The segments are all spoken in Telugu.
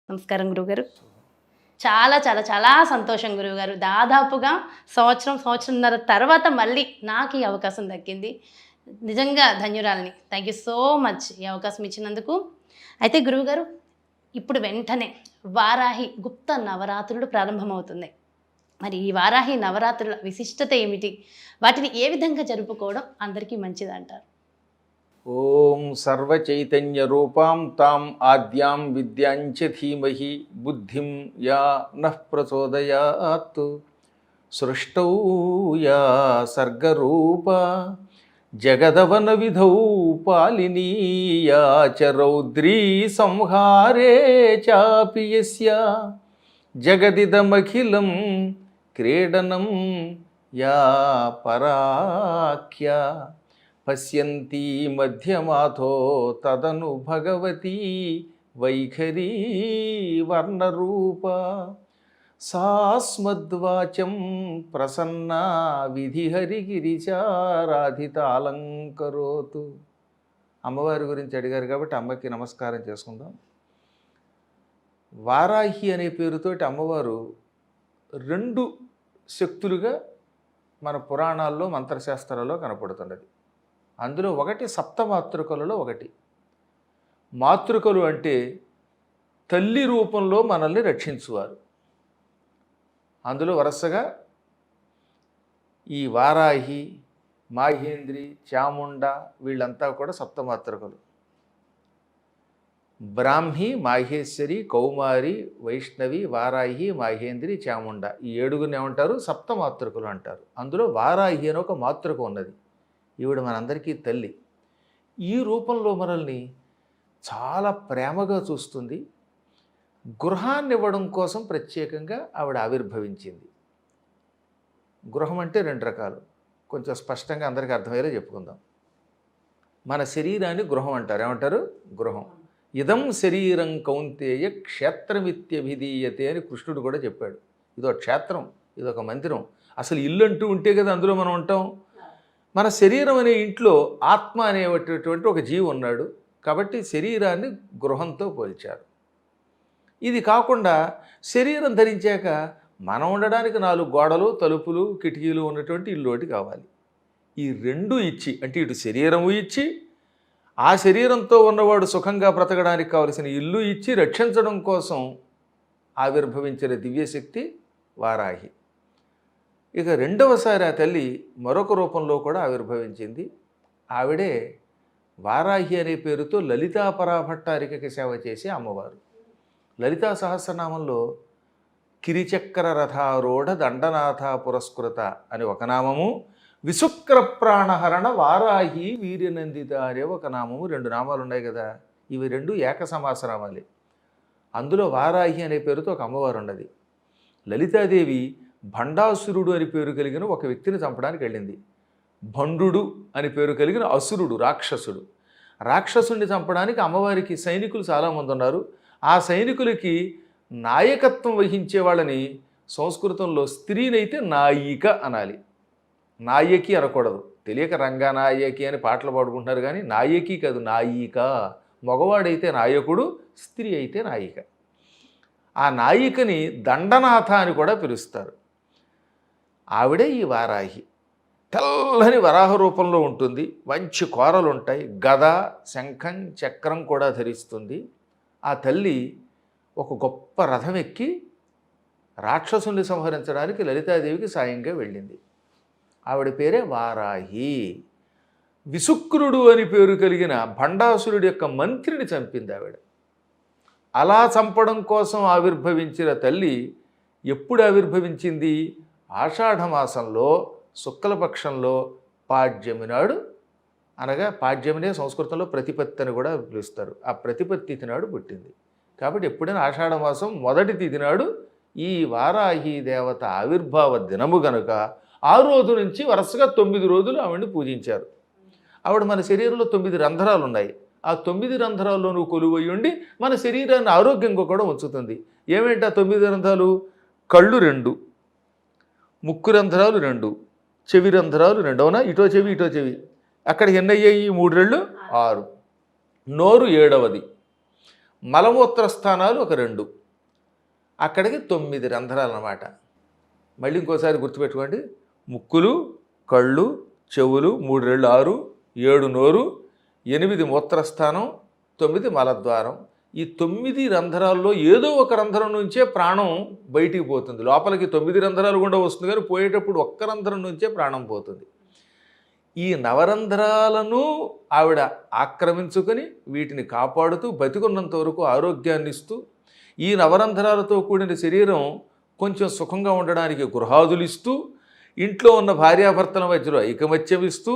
నమస్కారం గురువుగారు. చాలా చాలా చాలా సంతోషం గురువుగారు. దాదాపుగా సంవత్సరంన్నర తర్వాత మళ్ళీ నాకు ఈ అవకాశం దక్కింది. నిజంగా ధన్యురాలిని. థ్యాంక్ యూ సో మచ్ ఈ అవకాశం ఇచ్చినందుకు. అయితే గురువుగారు, ఇప్పుడు వెంటనే వారాహి గుప్త నవరాత్రులు ప్రారంభమవుతున్నాయి. మరి ఈ వారాహి నవరాత్రుల విశిష్టత ఏమిటి? వాటిని ఏ విధంగా జరుపుకోవడం అందరికీ మంచిదంటారు? ఓం సర్వచైతన్య రూపాం తాం ఆద్యాం విద్యాంచ ధీమహి బుద్ధిం యా నః ప్రచోదయాత్ సృష్టౌ యా సర్గరూప జగదవన విధౌ పాలినీ యా చ రౌద్రీ సంహారే చాపి యస్య జగదిదమఖిలం క్రీడనం యా పరాఖ్య పశ్యంతి మధ్యమాథో తదను భగవతి వైఖరీ వర్ణరూప సాస్మద్వాచం ప్రసన్నా విధిహరిగిరిచారాధిత అలంకరోతు. అమ్మవారి గురించి అడిగారు కాబట్టి అమ్మకి నమస్కారం చేసుకుందాం. వారాహి అనే పేరుతోటి అమ్మవారు రెండు శక్తులుగా మన పురాణాల్లో మంత్రశాస్త్రాల్లో కనపడుతున్నది. అందులో ఒకటి సప్తమాతృకలలో ఒకటి. మాతృకలు అంటే తల్లి రూపంలో మనల్ని రక్షించువారు. అందులో వరుసగా ఈ వారాహి, మాహేంద్రి, చాముండ వీళ్ళంతా కూడా సప్తమాతృకలు. బ్రాహ్మి, మాహేశ్వరి, కౌమారి, వైష్ణవి, వారాహి, మాహేంద్రి, చాముండ ఈ ఏడుగురిని ఏమంటారు? సప్తమాతృకలు అంటారు. అందులో వారాహి అని ఒక మాతృక ఉన్నది. ఈవిడ మనందరికీ తల్లి. ఈ రూపంలో మనల్ని చాలా ప్రేమగా చూస్తుంది. గృహాన్ని ఇవ్వడం కోసం ప్రత్యేకంగా ఆవిడ ఆవిర్భవించింది. గృహం అంటే రెండు రకాలు, కొంచెం స్పష్టంగా అందరికీ అర్థమయ్యేలా చెప్పుకుందాం. మన శరీరాన్ని గృహం అంటారు. ఏమంటారు? గృహం. ఇదం శరీరం కౌంతేయ క్షేత్రమిత్యభిధీయతే అని కృష్ణుడు కూడా చెప్పాడు. ఇదో క్షేత్రం, ఇదొక మందిరం. అసలు ఇల్లు అంటూ ఉంటే కదా అందులో మనం ఉంటాం. మన శరీరం అనే ఇంట్లో ఆత్మ అనేటటువంటి ఒక జీవి ఉన్నాడు. కాబట్టి శరీరాన్ని గృహంతో పోల్చారు. ఇది కాకుండా శరీరం ధరించాక మనం ఉండడానికి 4 గోడలు, తలుపులు, కిటికీలు ఉన్నటువంటి ఇల్లు ఒకటి కావాలి. ఈ రెండు ఇచ్చి, అంటే ఇటు శరీరము ఇచ్చి, ఆ శరీరంతో ఉన్నవాడు సుఖంగా బ్రతకడానికి కావలసిన ఇల్లు ఇచ్చి రక్షించడం కోసం ఆవిర్భవించిన దివ్యశక్తి వారాహి. ఇక రెండవసారి ఆ తల్లి మరొక రూపంలో కూడా ఆవిర్భవించింది. ఆవిడే వారాహి అనే పేరుతో లలితా పరాభట్టారికకి సేవ చేసే అమ్మవారు. లలితా సహస్రనామంలో కిరిచక్ర రథారూఢ దండనాథ పురస్కృత అని ఒక నామము, విశుక్ర ప్రాణహరణ వారాహి వీర్యనందిత అనే ఒక నామము, 2 నామాలు ఉన్నాయి కదా. ఇవి 2 ఏక సమాసనామాలే. అందులో వారాహి అనే పేరుతో ఒక అమ్మవారు ఉన్నది. లలితాదేవి భండాసురుడు అని పేరు కలిగిన ఒక వ్యక్తిని చంపడానికి వెళ్ళింది. భండు అని పేరు కలిగిన అసురుడు, రాక్షసుడు. రాక్షసుడిని చంపడానికి అమ్మవారికి సైనికులు చాలామంది ఉన్నారు. ఆ సైనికులకి నాయకత్వం వహించే వాళ్ళని సంస్కృతంలో స్త్రీనైతే నాయిక అనాలి, నాయకి అనకూడదు. తెలియక రంగనాయకి అని పాటలు పాడుకుంటున్నారు కానీ నాయకి కాదు, నాయిక. మగవాడైతే నాయకుడు, స్త్రీ అయితే నాయిక. ఆ నాయికని దండనాథ అని కూడా పిలుస్తారు. ఆవిడే ఈ వారాహి. తెల్లని వరాహ రూపంలో ఉంటుంది. మంచి కోరలు ఉంటాయి. గద, శంఖం, చక్రం కూడా ధరిస్తుంది. ఆ తల్లి ఒక గొప్ప రథం ఎక్కి రాక్షసుల్ని సంహరించడానికి లలితాదేవికి సాయంగా వెళ్ళింది. ఆవిడ పేరే వారాహి. విశుక్రుడు అని పేరు కలిగిన భండాసురుడి యొక్క మంత్రిని చంపింది ఆవిడ. అలా చంపడం కోసం ఆవిర్భవించిన తల్లి ఎప్పుడు ఆవిర్భవించింది? ఆషాఢమాసంలో శుక్లపక్షంలో పాడ్యమి నాడు, అనగా పాడ్యమినే సంస్కృతంలో ప్రతిపత్తి అని కూడా పిలుస్తారు. ఆ ప్రతిపత్తి తిథి నాడు పుట్టింది. కాబట్టి ఎప్పుడైనా ఆషాఢమాసం మొదటి తిథి నాడు ఈ వారాహి దేవత ఆవిర్భావ దినము గనుక ఆ రోజు నుంచి వరుసగా 9 రోజులు ఆవిడని పూజించారు. ఆవిడ మన శరీరంలో 9 రంధ్రాలు ఉన్నాయి. ఆ 9 రంధ్రాల్లోనూ కొలువై ఉండి మన శరీరాన్ని ఆరోగ్యంగా కూడా ఉంచుతుంది. ఏమేంటి ఆ 9 రంధ్రాలు? కళ్ళు 2, ముక్కు రంధ్రాలు 2, చెవి రంధ్రాలు 2. అవునా? ఇటో చెవి ఇటో చెవి. అక్కడ ఎన్నయ్యాయి? 3 రెళ్ళు 6. నోరు 7వది. మలమూత్ర స్థానాలు ఒక 2, అక్కడికి 9 రంధ్రాలు అన్నమాట. మళ్ళీ ఇంకోసారి గుర్తుపెట్టుకోండి, ముక్కులు, కళ్ళు, చెవులు, 3 రెళ్ళు 6, 7 నోరు, 8 మూత్రస్థానం, 9 మలద్వారం. ఈ 9 రంధ్రాల్లో ఏదో ఒక రంధ్రం నుంచే ప్రాణం బయటికి పోతుంది. లోపలికి 9 రంధ్రాలు గుండా వస్తుంది, కానీ పోయేటప్పుడు ఒక్క రంధ్రం నుంచే ప్రాణం పోతుంది. ఈ నవరంధ్రాలను ఆవిడ ఆక్రమించుకొని వీటిని కాపాడుతూ బతికున్నంత వరకు ఆరోగ్యాన్ని ఇస్తూ, ఈ నవరంధ్రాలతో కూడిన శరీరం కొంచెం సుఖంగా ఉండడానికి గృహాదులు ఇస్తూ, ఇంట్లో ఉన్న భార్యాభర్తల మధ్యలో ఐకమత్యం ఇస్తూ,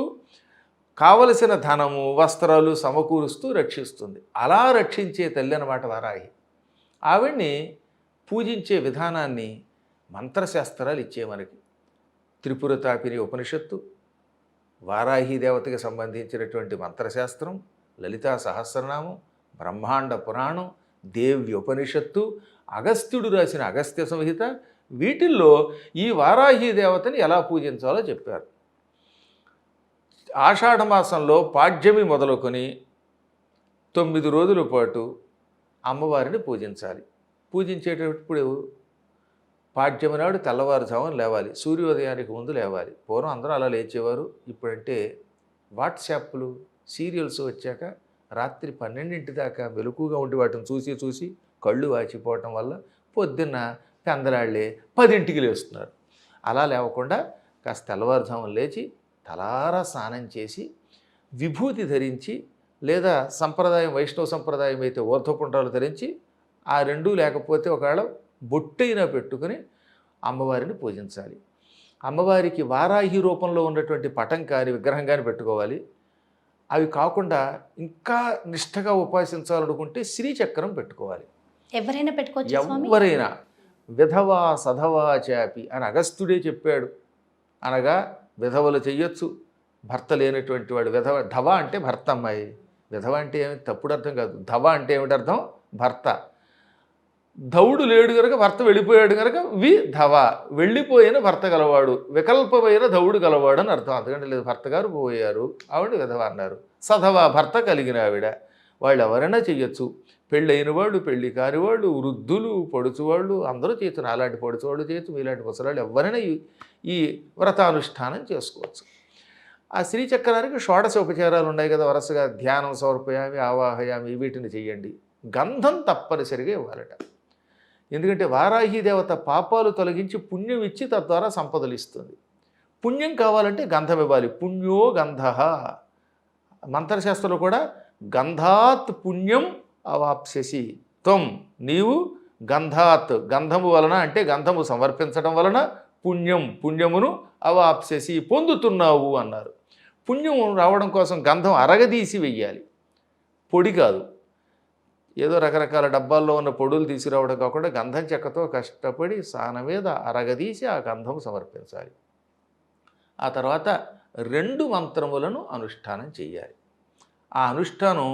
కావలసిన ధనము వస్త్రాలు సమకూరుస్తూ రక్షిస్తుంది. అలా రక్షించే తల్లి అన్నమాట వారాహి. ఆవిడ్ని పూజించే విధానాన్ని మంత్రశాస్త్రాలు ఇచ్చే మనకి. త్రిపురతాపిని ఉపనిషత్తు, వారాహి దేవతకి సంబంధించినటువంటి మంత్రశాస్త్రం, లలితా సహస్రనామం, బ్రహ్మాండ పురాణం, దేవ్యోపనిషత్తు, అగస్త్యుడు రాసిన అగస్త్య సంహిత, వీటిల్లో ఈ వారాహి దేవతని ఎలా పూజించాలో చెప్పారు. ఆషాఢమాసంలో పాడ్యమి మొదలుకొని 9 రోజుల పాటు అమ్మవారిని పూజించాలి. పూజించేటప్పుడు పాడ్యమి నాడు తెల్లవారుజామున లేవాలి, సూర్యోదయానికి ముందు లేవాలి. పూర్వం అందరూ అలా లేచేవారు. ఇప్పుడంటే వాట్సాప్లు సీరియల్స్ వచ్చాక రాత్రి 12 దాకా మెలకుగా ఉండి వాటిని చూసి చూసి కళ్ళు వాచిపోవటం వల్ల పొద్దున్న పెందలాళ్ళే 10ంటికి లేస్తున్నారు. అలా లేవకుండా కాస్త తెల్లవారుజామున లేచి తలారా స్నానం చేసి విభూతి ధరించి, లేదా సంప్రదాయం వైష్ణవ సంప్రదాయం అయితే ఊర్ధ్వపుండ్రాలు ధరించి, ఆ 2 లేకపోతే ఒకవేళ బొట్టైనా పెట్టుకుని అమ్మవారిని పూజించాలి. అమ్మవారికి వారాహి రూపంలో ఉన్నటువంటి పటం కానీ విగ్రహం కానీ పెట్టుకోవాలి. అవి కాకుండా ఇంకా నిష్టగా ఉపాసించాలనుకుంటే శ్రీచక్రం పెట్టుకోవాలి. ఎవరైనా పెట్టుకోవచ్చు స్వామి? ఎవరైనా. విధవా సధవా చాపి అని అగస్త్యుడే చెప్పాడు. అనగా విధవలు చెయ్యొచ్చు, భర్త లేనటువంటి వాడు. విధవ, ధవ అంటే భర్త అమ్మాయి. విధవ అంటే ఏమి తప్పుడు అర్థం కాదు. ధవ అంటే ఏమిటి అర్థం? భర్త. ధవుడు లేడు కనుక భర్త వెళ్ళిపోయాడు కనుక ధవ, వెళ్ళిపోయిన భర్త గలవాడు, వికల్పమైన ధవుడు గలవాడు అని అర్థం. అందుకంటే లేదు, భర్త గారు పోయారు, ఆవిడ విధవ అన్నారు. సధవ, భర్త కలిగిన ఆవిడ. వాళ్ళు ఎవరైనా చెయ్యొచ్చు. పెళ్ళైన వాళ్ళు, పెళ్ళి కాని వాళ్ళు, వృద్ధులు, పొడుచువాళ్ళు అందరూ చేయొచ్చు. అలాంటి పొడుచువాళ్ళు చేయొచ్చు, మీలాంటి ముసలాళ్ళు ఎవరైనా ఈ వ్రతానుష్ఠానం చేసుకోవచ్చు. ఆ శ్రీచక్రానికి షోడశ ఉపచారాలు ఉన్నాయి కదా వరుసగా. ధ్యానం, సమర్పయామి, ఆవాహయామి, వీటిని చెయ్యండి. గంధం తప్పనిసరిగా ఇవ్వాలట. ఎందుకంటే వారాహి దేవత పాపాలు తొలగించి పుణ్యం ఇచ్చి తద్వారా సంపదలు ఇస్తుంది. పుణ్యం కావాలంటే గంధం ఇవ్వాలి. పుణ్యో గంధ. మంత్రశాస్త్రంలో కూడా గంధాత్ పుణ్యం అవాప్స్యసి త్వం, నీవు గంధాత్, గంధము వలన అంటే గంధము సమర్పించడం వలన పుణ్యమును అవాప్స్యసి, పొందుతున్నావు అన్నారు. పుణ్యం రావడం కోసం గంధం అరగదీసి వెయ్యాలి, పొడి కాదు. ఏదో రకరకాల డబ్బాల్లో ఉన్న పొడులు తీసుకురావడం కాకుండా గంధం చెక్కతో కష్టపడి సాన మీద అరగదీసి ఆ గంధం సమర్పించాలి. ఆ తర్వాత 2 మంత్రములను అనుష్ఠానం చేయాలి. ఆ అనుష్ఠానం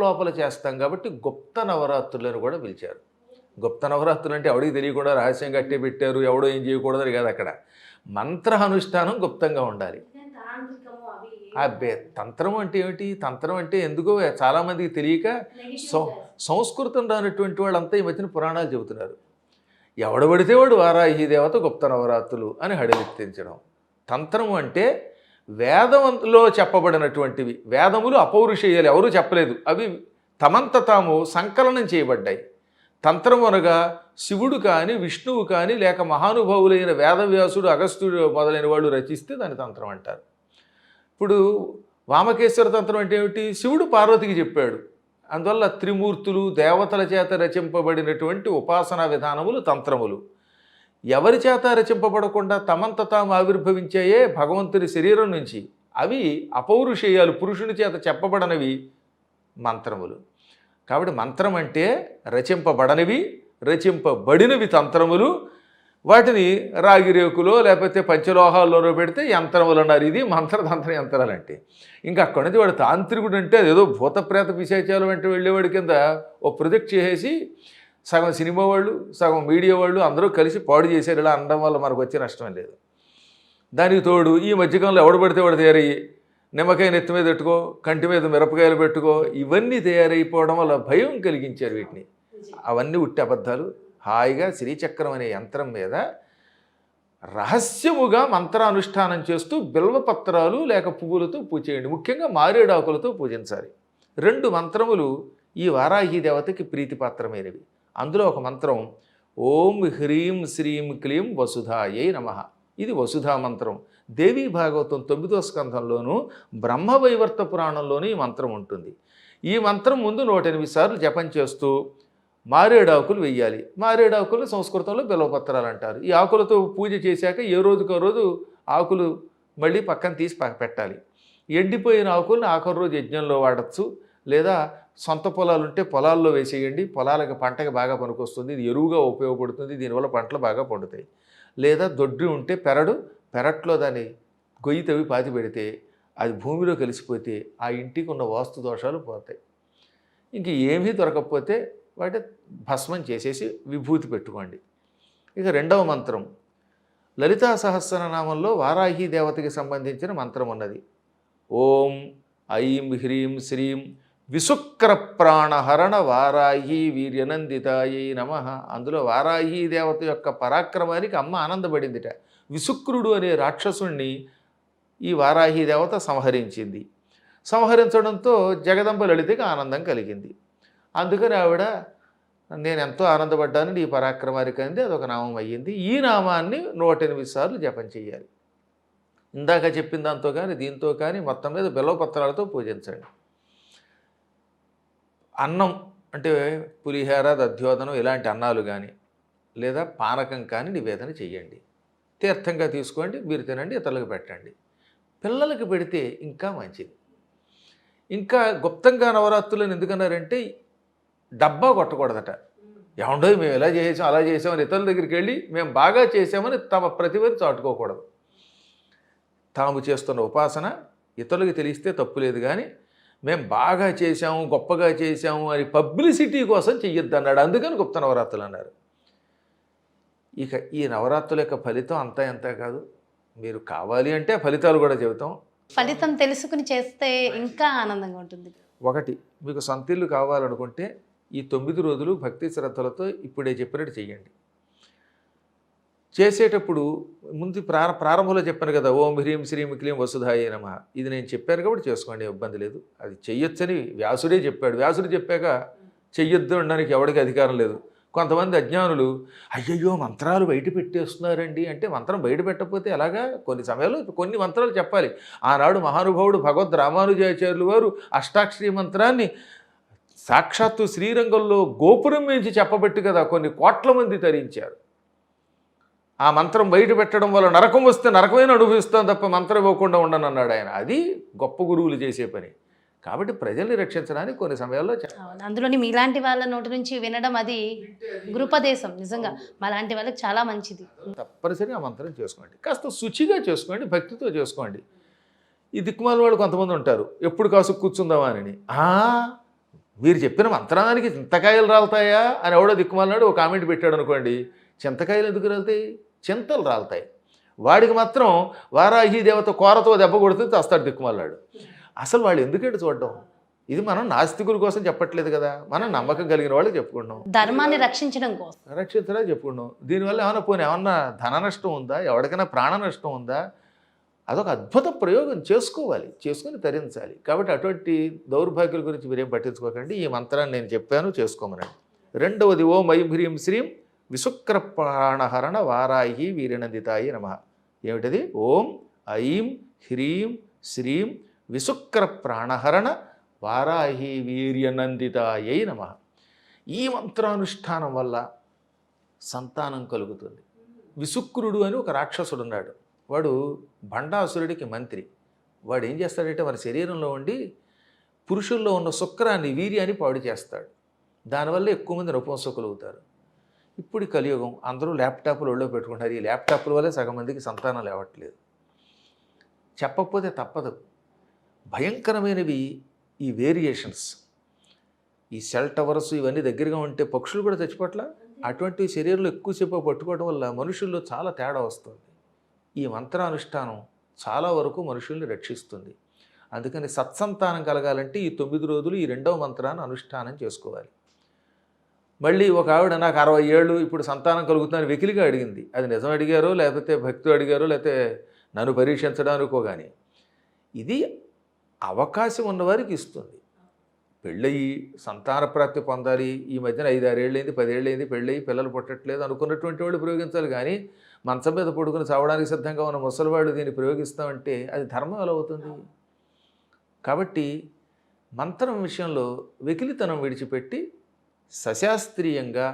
లోపల చేస్తాం కాబట్టి గుప్త నవరాత్రులను కూడా పిలిచారు. గుప్త నవరాత్రులు అంటే ఎవడికి తెలియకుండా రహస్యంగా కట్టే పెట్టారు, ఎవడో ఏం చేయకూడదని కాదు. అక్కడ మంత్ర అనుష్ఠానం గుప్తంగా ఉండాలి. అబ్బే, తంత్రం అంటే ఏమిటి? తంత్రం అంటే ఎందుకో చాలామందికి తెలియక సంస్కృతం రానటువంటి వాళ్ళంతా ఈ మధ్యన పురాణాలు చెబుతున్నారు. ఎవడబడితే వాడు వారాహి దేవత గుప్త నవరాత్రులు అని హడలెత్తించడం. తంత్రము అంటే వేదంలో చెప్పబడినటువంటివి. వేదములు అపౌరుషేయాలు, ఎవరూ చెప్పలేదు, అవి తమంత తాము సంకలనం చేయబడ్డాయి. తంత్రం అనగా శివుడు కానీ, విష్ణువు కానీ, లేక మహానుభావులైన వేదవ్యాసుడు, అగస్త్యుడు మొదలైన వాళ్ళు రచిస్తే దాన్ని తంత్రం అంటారు. ఇప్పుడు వామకేశ్వర తంత్రం అంటే ఏమిటి? శివుడు పార్వతికి చెప్పాడు. అందువల్ల త్రిమూర్తులు, దేవతల చేత రచింపబడినటువంటి ఉపాసనా విధానములు తంత్రములు. ఎవరి చేత రచింపబడకుండా తమంత తాము ఆవిర్భవించాయే భగవంతుని శరీరం నుంచి, అవి అపౌరుషేయాలు, పురుషుని చేత చెప్పబడనవి మంత్రములు. కాబట్టి మంత్రం అంటే రచింపబడనివి, రచింపబడినవి తంత్రములు. వాటిని రాగిరేకులో లేకపోతే పంచలోహాల్లోనో పెడితే యంత్రములు అన్నారు. ఇది మంత్రతంత్ర యంత్రాలు అంటే. ఇంకా అక్కడి నుంచి వాడు తాంత్రికుడు అంటే అదేదో భూతప్రేత పిశాచాలు వెంట వెళ్ళేవాడి కింద ఓ ప్రొజెక్ట్ చేసేసి సగం సినిమా వాళ్ళు, సగం మీడియా వాళ్ళు అందరూ కలిసి పాడు చేశారు. ఇలా అనడం వల్ల మనకు వచ్చే నష్టం లేదు. దానికి తోడు ఈ మధ్యకాలంలో ఎవడు పడితే వాడు తయారయ్యి నిమ్మకాయ నెత్తి మీద పెట్టుకో, కంటి మీద మిరపకాయలు పెట్టుకో, ఇవన్నీ తయారైపోవడం వల్ల భయం కలిగించారు వీటిని. అవన్నీ ఉట్టి అబద్ధాలు. హాయిగా శ్రీచక్రం అనే యంత్రం మీద రహస్యముగా మంత్రానుష్ఠానం చేస్తూ బిల్వపత్రాలు లేక పువ్వులతో పూజ చేయండి. ముఖ్యంగా మారేడాకులతో పూజించాలి. 2 మంత్రములు ఈ వారాహి దేవతకి ప్రీతిపాత్రమైనవి. అందులో ఒక మంత్రం ఓం హ్రీం శ్రీం క్లీం వసుధాయై నమః. ఇది వసుధా మంత్రం. దేవీ భాగవతం 9వ స్కంధంలోనూ బ్రహ్మవైవర్త పురాణంలోనూ ఈ మంత్రం ఉంటుంది. ఈ మంత్రం ముందు 108 సార్లు జపం చేస్తూ మారేడాకులు వెయ్యాలి. మారేడాకులు సంస్కృతంలో బిల్వపత్రాలు అంటారు. ఈ ఆకులతో పూజ చేశాక ఏ రోజుకో రోజు ఆకులు మళ్ళీ పక్కన తీసి పెట్టాలి. ఎండిపోయిన ఆకులను ఆఖరి రోజు యజ్ఞంలో వాడచ్చు, లేదా సొంత పొలాలు ఉంటే పొలాల్లో వేసేయండి. పొలాలకు పంటకి బాగా పనికొస్తుంది. ఇది ఎరువుగా ఉపయోగపడుతుంది. దీనివల్ల పంటలు బాగా పండుతాయి. లేదా దొడ్డి ఉంటే పెరట్లో దాన్ని గొయ్యి తవ్వి పాతి పెడితే అది భూమిలో కలిసిపోతే ఆ ఇంటికి ఉన్న వాస్తు దోషాలు పోతాయి. ఇంక ఏమీ దొరకకపోతే వాటి భస్మం చేసేసి విభూతి పెట్టుకోండి. ఇక 2వ మంత్రం లలితా సహస్రనామంలో వారాహి దేవతకి సంబంధించిన మంత్రం ఉన్నది. ఓం ఐం హ్రీం శ్రీం విశుక్ర ప్రాణహరణ వారాహి వీర్యనందితాయై నమః. అందులో వారాహి దేవత యొక్క పరాక్రమానికి అమ్మ ఆనందపడిందిట. విశుక్రుడు అనే రాక్షసుణ్ణి ఈ వారాహి దేవత సంహరించింది. సంహరించడంతో జగదంబ లలితకి ఆనందం కలిగింది. అందుకని ఆవిడ నేను ఎంతో ఆనందపడ్డాను నీ పరాక్రమానికి అంది. అదొక నామం అయ్యింది. ఈ నామాన్ని 108 సార్లు జపం చేయాలి. ఇందాక చెప్పిన దాంతో కానీ దీంతో కానీ మొత్తం మీద బిల్వపత్రాలతో పూజించండి. అన్నం అంటే పులిహోర దధ్యోదనం ఇలాంటి అన్నాలు కానీ లేదా పానకం కానీ నివేదన చెయ్యండి. తీర్థంగా తీసుకోండి, మీరు తినండి, ఇతరులకు పెట్టండి. పిల్లలకి పెడితే ఇంకా మంచిది. ఇంకా గుప్తంగా నవరాత్రులను ఎందుకన్నారంటే డబ్బా కొట్టకూడదట. ఏమండో మేము ఎలా చేసాం అలా చేసామని ఇతరుల దగ్గరికి వెళ్ళి మేము బాగా చేసామని తమ ప్రతిభని చాటుకోకూడదు. తాము చేస్తున్న ఉపాసన ఇతరులకు తెలిస్తే తప్పు లేదు, కానీ మేము బాగా చేసాము గొప్పగా చేసాము అని పబ్లిసిటీ కోసం చెయ్యొద్దు అన్నాడు. అందుకని గుప్త నవరాత్రులు అన్నారు. ఇక ఈ నవరాత్రుల యొక్క ఫలితం అంతా ఎంత కాదు. మీరు కావాలి అంటే ఫలితాలు కూడా చెబుతాం. ఫలితం తెలుసుకుని చేస్తే ఇంకా ఆనందంగా ఉంటుంది. 1 మీకు సొంతిల్లు కావాలనుకుంటే ఈ 9 రోజులు భక్తి శ్రద్ధలతో ఇప్పుడే చెప్పినట్టు చెయ్యండి. చేసేటప్పుడు ముందు ప్రారంభంలో చెప్పాను కదా ఓం హ్రీం శ్రీం క్లీం వసుధాయై నమః. ఇది నేను చెప్పాను కాబట్టి చేసుకోండి, ఇబ్బంది లేదు. అది చెయ్యొచ్చని వ్యాసుడే చెప్పాడు. వ్యాసుడు చెప్పాక చెయ్యొద్దు అనడానికి ఎవరికి అధికారం లేదు. కొంతమంది అజ్ఞానులు అయ్యయ్యో మంత్రాలు బయట పెట్టేస్తున్నారండి అంటే మంత్రం బయట పెట్టకపోతే ఎలాగా? కొన్ని సమయాల్లో కొన్ని మంత్రాలు చెప్పాలి. ఆనాడు మహానుభావుడు భగవద్ రామానుజాచార్యులు వారు అష్టాక్షరీ మంత్రాన్ని సాక్షాత్తు శ్రీరంగంలో గోపురం నుంచి చెప్పబెట్టు కదా కొన్ని కోట్ల మంది తరించారు. ఆ మంత్రం బయట పెట్టడం వల్ల నరకం వస్తే నరకమైన అనుభవిస్తాం తప్ప మంత్రం ఇవ్వకుండా ఉండను అన్నాడు ఆయన. అది గొప్ప గురువులు చేసే పని. కాబట్టి ప్రజల్ని రక్షించడానికి కొన్ని సమయాల్లో అందులోని మీలాంటి వాళ్ళ నోటి నుంచి వినడం అది గురుపదేశం. నిజంగా మాలాంటి వాళ్ళకి చాలా మంచిది. తప్పనిసరిగా ఆ మంత్రం చేసుకోండి. కాస్త శుచిగా చేసుకోండి, భక్తితో చేసుకోండి. ఈ దిక్కుమాల వాళ్ళు కొంతమంది ఉంటారు ఎప్పుడు కాసు కూర్చుందామా అని. మీరు చెప్పిన మంత్రానికి చింతకాయలు రాలుతాయా అని ఎవడో దిక్కుమాలనాడు ఒక కామెంట్ పెట్టాడు అనుకోండి. చింతకాయలు ఎందుకు రాలుతాయి? చింతలు రాలుతాయి. వాడికి మాత్రం వారాహి దేవత కోరతో దెబ్బ కొడుతుంది వస్తాడు దిక్కుమాలాడు. అసలు వాళ్ళు ఎందుకంటే చూడడం? ఇది మనం నాస్తికుల కోసం చెప్పట్లేదు కదా, మనం నమ్మకం కలిగిన వాళ్ళకి చెప్పుకుంటున్నాం. ధర్మాన్ని రక్షించడం కోసం రక్షించడా చెప్పుకున్నాం. దీనివల్ల ఏమన్నా ధన నష్టం ఉందా? ఎవరికైనా ప్రాణ నష్టం ఉందా? అదొక అద్భుత ప్రయోగం చేసుకోవాలి, చేసుకుని తరించాలి. కాబట్టి అటువంటి దౌర్భాగ్యుల గురించి మీరేం పట్టించుకోకండి. ఈ మంత్రాన్ని నేను చెప్పాను, చేసుకోమనండి. 2వది ఓం ఐం హ్రీం శ్రీం విశుక్ర ప్రాణహరణ వారాహి వీర్యనందితాయి నమః. ఏమిటది? ఓం ఐం హ్రీం శ్రీం విశుక్ర ప్రాణహరణ వారాహి వీర్యనందితాయై నమః. ఈ మంత్రానుష్ఠానం వల్ల సంతానం కలుగుతుంది. విశుక్రుడు అని ఒక రాక్షసుడు ఉన్నాడు. వాడు భండాసురుడికి మంత్రి. వాడు ఏం చేస్తాడంటే మన శరీరంలో ఉండి పురుషుల్లో ఉన్న శుక్రాన్ని వీర్యాన్ని పాడు చేస్తాడు. దానివల్ల ఎక్కువ మంది నపుంసకులు అవుతారు. ఇప్పుడు కలియుగం అందరూ ల్యాప్టాప్లు ఒళ్ళో పెట్టుకుంటారు. ఈ ల్యాప్టాప్ల వల్లే సగం మందికి సంతానం లేవట్లేదు. చెప్పకపోతే తప్పదు. భయంకరమైనవి ఈ వేరియేషన్స్. ఈ సెల్ టవర్స్ ఇవన్నీ దగ్గరగా ఉంటే పక్షులు కూడా చచ్చిపోట్ల. అటువంటి శరీరంలో ఎక్కువసేపు పట్టుకోవడం వల్ల మనుషుల్లో చాలా తేడా వస్తుంది. ఈ మంత్రానుష్ఠానం చాలా వరకు మనుషుల్ని రక్షిస్తుంది. అందుకని సత్సంతానం కలగాలంటే ఈ 9 రోజులు ఈ 2వ మంత్రాన్ని అనుష్ఠానం చేసుకోవాలి. మళ్ళీ ఒక ఆవిడ నాకు 60 ఏళ్ళు ఇప్పుడు సంతానం కలుగుతుందని వెకిలిగా అడిగింది. అది నిజం అడిగారో లేకపోతే భక్తులు అడిగారో లేకపోతే నన్ను పరీక్షించడానికో కానీ ఇది అవకాశం ఉన్నవారికి ఇస్తుంది. పెళ్ళయి సంతాన ప్రాప్తి పొందాలి, ఈ మధ్యన 5-6 ఏళ్ళైంది 10 ఏళ్ళైంది పెళ్ళయి పిల్లలు పుట్టట్లేదు అనుకున్నటువంటి వాళ్ళు ప్రయోగించాలి. కానీ మంచం మీద పడుకుని చావడానికి సిద్ధంగా ఉన్న ముసలివాళ్ళు దీన్ని ప్రయోగిస్తామంటే అది ధర్మం ఎలా అవుతుంది? కాబట్టి మంత్రం విషయంలో వెకిలితనం విడిచిపెట్టి సశాస్త్రీయంగా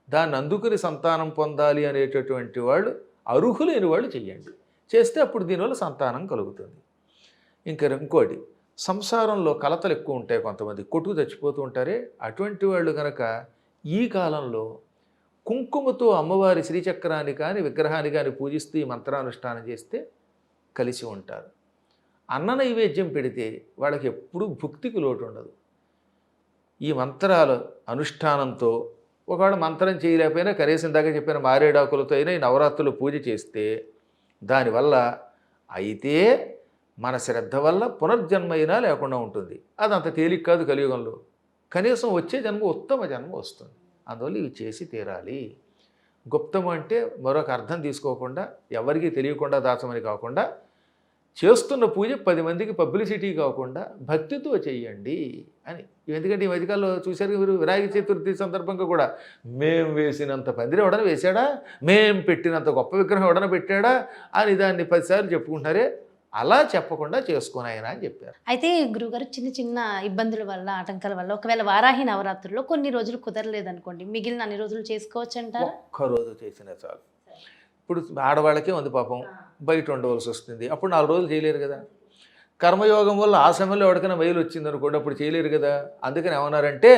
దాన్ని అందుకుని సంతానం పొందాలి అనేటటువంటి వాళ్ళు అర్హులైన వాళ్ళు చెయ్యండి. చేస్తే అప్పుడు దీనివల్ల సంతానం కలుగుతుంది. ఇంకోటి, సంసారంలో కలతలు ఎక్కువ ఉంటాయి, కొంతమంది కొట్టుకు చచ్చిపోతూ ఉంటారే, అటువంటి వాళ్ళు కనుక ఈ కాలంలో కుంకుమతో అమ్మవారి శ్రీచక్రాన్ని కానీ విగ్రహాన్ని కానీ పూజిస్తూ ఈ మంత్రానుష్ఠానం చేస్తే కలిసి ఉంటారు. అన్న నైవేద్యం పెడితే వాళ్ళకి ఎప్పుడూ భుక్తికి లోటు ఉండదు. ఈ మంత్రాల అనుష్ఠానంతో ఒకవేళ మంత్రం చేయలేకపోయినా కనీసం దాకా చెప్పిన మారేడాకులతో అయినా ఈ నవరాత్రులు పూజ చేస్తే దానివల్ల అయితే మన శ్రద్ధ వల్ల పునర్జన్మ అయినా లేకుండా ఉంటుంది. అది అంత తేలిక కాదు కలియుగంలో. కనీసం వచ్చే జన్మ ఉత్తమ జన్మ వస్తుంది. అందువల్ల ఇవి చేసి తీరాలి. గుప్తం అంటే మరొక అర్థం తీసుకోకుండా ఎవరికీ తెలియకుండా దాచమని కాకుండా చేస్తున్న పూజ 10 మందికి పబ్లిసిటీ కాకుండా భక్తితో చెయ్యండి అని. ఎందుకంటే ఈ మధ్యకాలంలో చూశారు మీరు, వినాయక చతుర్థి సందర్భంగా కూడా మేం వేసినంత పందిరి ఎవడన వేశాడా, మేం పెట్టినంత గొప్ప విగ్రహం ఎవడన పెట్టాడా అని దాన్ని 10 సార్లు చెప్పుకుంటున్నారే, అలా చెప్పకుండా చేసుకుని ఆయన అని చెప్పారు. అయితే గురువుగారు చిన్న చిన్న ఇబ్బందుల వల్ల ఆటంకాల వల్ల ఒకవేళ వారాహి నవరాత్రుల్లో కొన్ని రోజులు కుదరలేదనుకోండి, మిగిలిన అన్ని రోజులు చేసుకోవచ్చు అంటారా? ఒక్కరోజు చేసినా చాలు. ఇప్పుడు ఆడవాళ్ళకే ఉంది పాపం, బయట ఉండవలసి వస్తుంది, అప్పుడు 4 రోజులు చేయలేరు కదా. కర్మయోగం వల్ల ఆ సమయంలో ఎవరికైనా మైలు వచ్చింది అనుకోండి, అప్పుడు చేయలేరు కదా. అందుకని ఏమన్నారంటే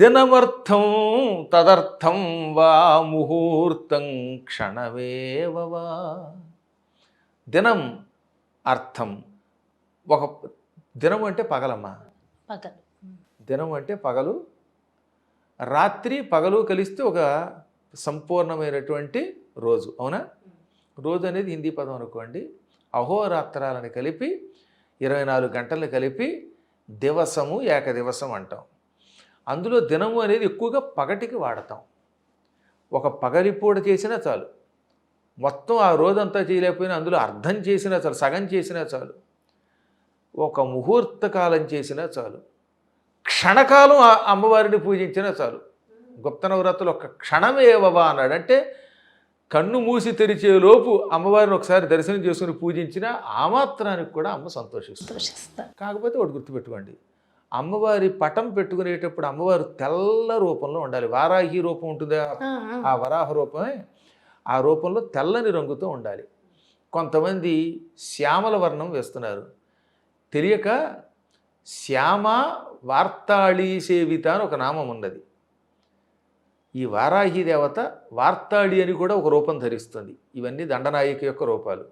దినమర్థం తదర్థం వా ముహూర్తం క్షణమేవవా. దినం అర్థం, ఒక దినం అంటే పగలమ్మా, పగలు. దినం అంటే పగలు, రాత్రి పగలు కలిస్తే ఒక సంపూర్ణమైనటువంటి రోజు. అవునా? రోజు అనేది హిందీ పదం అనుకోండి. అహోరాత్రాలను కలిపి 24 గంటలను కలిపి దివసము ఏకదివసం అంటాం. అందులో దినము అనేది ఎక్కువగా పగటికి వాడతాం. ఒక పగలిపూట చేసినా చాలు, మొత్తం ఆ రోజంతా చేయలేకపోయినా అందులో అర్థం చేసినా చాలు, సగం చేసినా చాలు, ఒక ముహూర్త కాలం చేసినా చాలు, క్షణకాలం అమ్మవారిని పూజించినా చాలు. గుప్త నవరాత్రులు ఒక క్షణమేవవా అన్నాడు. అంటే కన్ను మూసి తెరిచేలోపు అమ్మవారిని ఒకసారి దర్శనం చేసుకుని పూజించిన ఆ మాత్రానికి కూడా అమ్మ సంతోషిస్తుంది. కాకపోతే ఒకటి గుర్తుపెట్టుకోండి, అమ్మవారి పటం పెట్టుకునేటప్పుడు అమ్మవారు తెల్ల రూపంలో ఉండాలి. వారాహి రూపం ఉంటుందా, ఆ వరాహ రూపమే, ఆ రూపంలో తెల్లని రంగుతో ఉండాలి. కొంతమంది శ్యామల వర్ణం వేస్తున్నారు, తెలియక శ్యామ వార్తాళీ సేవిత అని ఒక నామం ఉన్నది. ఈ వారాహి దేవత వార్తాళి అని కూడా ఒక రూపం ధరిస్తుంది. ఇవన్నీ దండనాయిక యొక్క రూపాలు.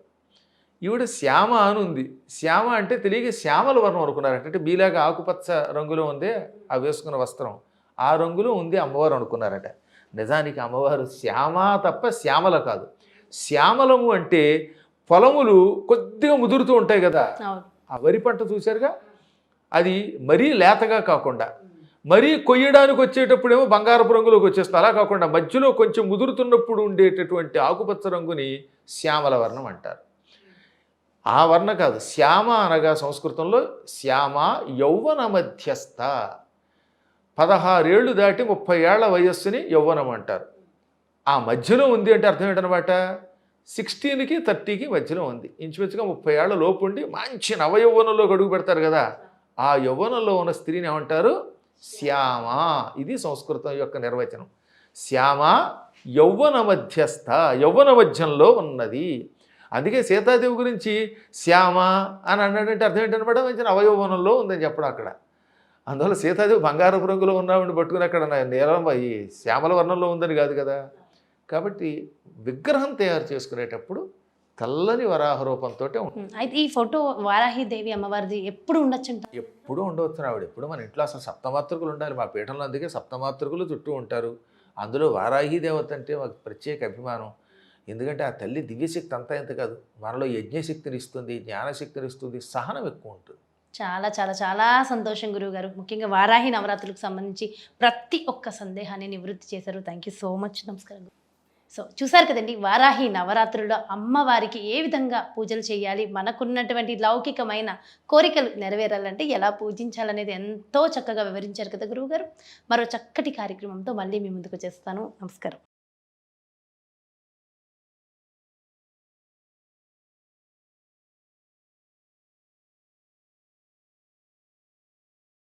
ఈవిడ శ్యామ అని ఉంది. శ్యామ అంటే తెలియక శ్యామల వర్ణం అనుకున్నారట. అంటే మీలాగా ఆకుపచ్చ రంగులో ఉందే ఆ వేసుకున్న వస్త్రం, ఆ రంగులో ఉంది అమ్మవారు అనుకున్నారట. నిజానికి అమ్మవారు శ్యామ తప్ప శ్యామల కాదు. శ్యామలము అంటే పొలములు కొద్దిగా ముదురుతూ ఉంటాయి కదా, ఆ వరి పంట చూశారుగా, అది మరీ లేతగా కాకుండా మరీ కొయ్యడానికి వచ్చేటప్పుడేమో బంగారపు రంగులోకి వచ్చేస్తుంది. అలా కాకుండా మధ్యలో కొంచెం ముదురుతున్నప్పుడు ఉండేటటువంటి ఆకుపచ్చ రంగుని శ్యామల వర్ణం అంటారు. ఆ వర్ణ కాదు, శ్యామ అనగా సంస్కృతంలో శ్యామ యౌవన మధ్యస్థ. 16 ఏళ్ళు దాటి 30 ఏళ్ల వయస్సుని యౌవనం అంటారు. ఆ మధ్యలో ఉంది అంటే అర్థం ఏంటనమాట, 16కి 30కి మధ్యలో ఉంది. ఇంచుమించుగా 30 ఏళ్ల లోపు ఉండి మంచి నవయౌవనంలోకి అడుగు పెడతారు కదా, ఆ యౌవనంలో ఉన్న స్త్రీని ఏమంటారు, శ్యామ. ఇది సంస్కృతం యొక్క నిర్వచనం. శ్యామ యౌవన మధ్యస్థ, యౌవన మధ్యంలో ఉన్నది. అందుకే సీతాదేవి గురించి శ్యామ అని అన్నాడంటే అర్థం ఏంటనమాట, మంచి నవయౌవనంలో ఉందని చెప్పడం అక్కడ. అందువల్ల సీతాదేవి బంగారపు రంగులో ఉన్నామని పట్టుకుని అక్కడ నీలం ఈ శ్యామల వర్ణంలో ఉందని కాదు కదా. కాబట్టి విగ్రహం తయారు చేసుకునేటప్పుడు తెల్లని వరాహ రూపంతో ఉంటుంది. అయితే ఈ ఫోటో వారాహిదేవి అమ్మవారిది ఎప్పుడు ఉండొచ్చు అంట? ఎప్పుడు ఉండవచ్చు. ఆవిడ ఎప్పుడు మన ఇంట్లో అసలు సప్తమాతృకులు ఉండాలి. మా పీఠంలో అందుకే సప్తమాతృకులు చుట్టూ ఉంటారు. అందులో వారాహి దేవత అంటే మాకు ప్రత్యేక అభిమానం. ఎందుకంటే ఆ తల్లి దివ్యశక్తి అంతా ఎంత కాదు, మనలో యజ్ఞశక్తిని ఇస్తుంది, జ్ఞానశక్తిని ఇస్తుంది, సహనం ఎక్కువ ఉంటుంది. చాలా చాలా చాలా సంతోషం గురువుగారు. ముఖ్యంగా వారాహి నవరాత్రులకు సంబంధించి ప్రతి ఒక్క సందేహాన్ని నివృత్తి చేశారు. Thank you so much. నమస్కారం. సో చూసారు కదండి, వారాహి నవరాత్రుల్లో అమ్మవారికి ఏ విధంగా పూజలు చేయాలి, మనకున్నటువంటి లౌకికమైన కోరికలు నెరవేరాలంటే ఎలా పూజించాలనేది ఎంతో చక్కగా వివరించారు కదా గురువుగారు. మరో చక్కటి కార్యక్రమంతో మళ్ళీ మీ ముందుకు చేస్తాను. నమస్కారం.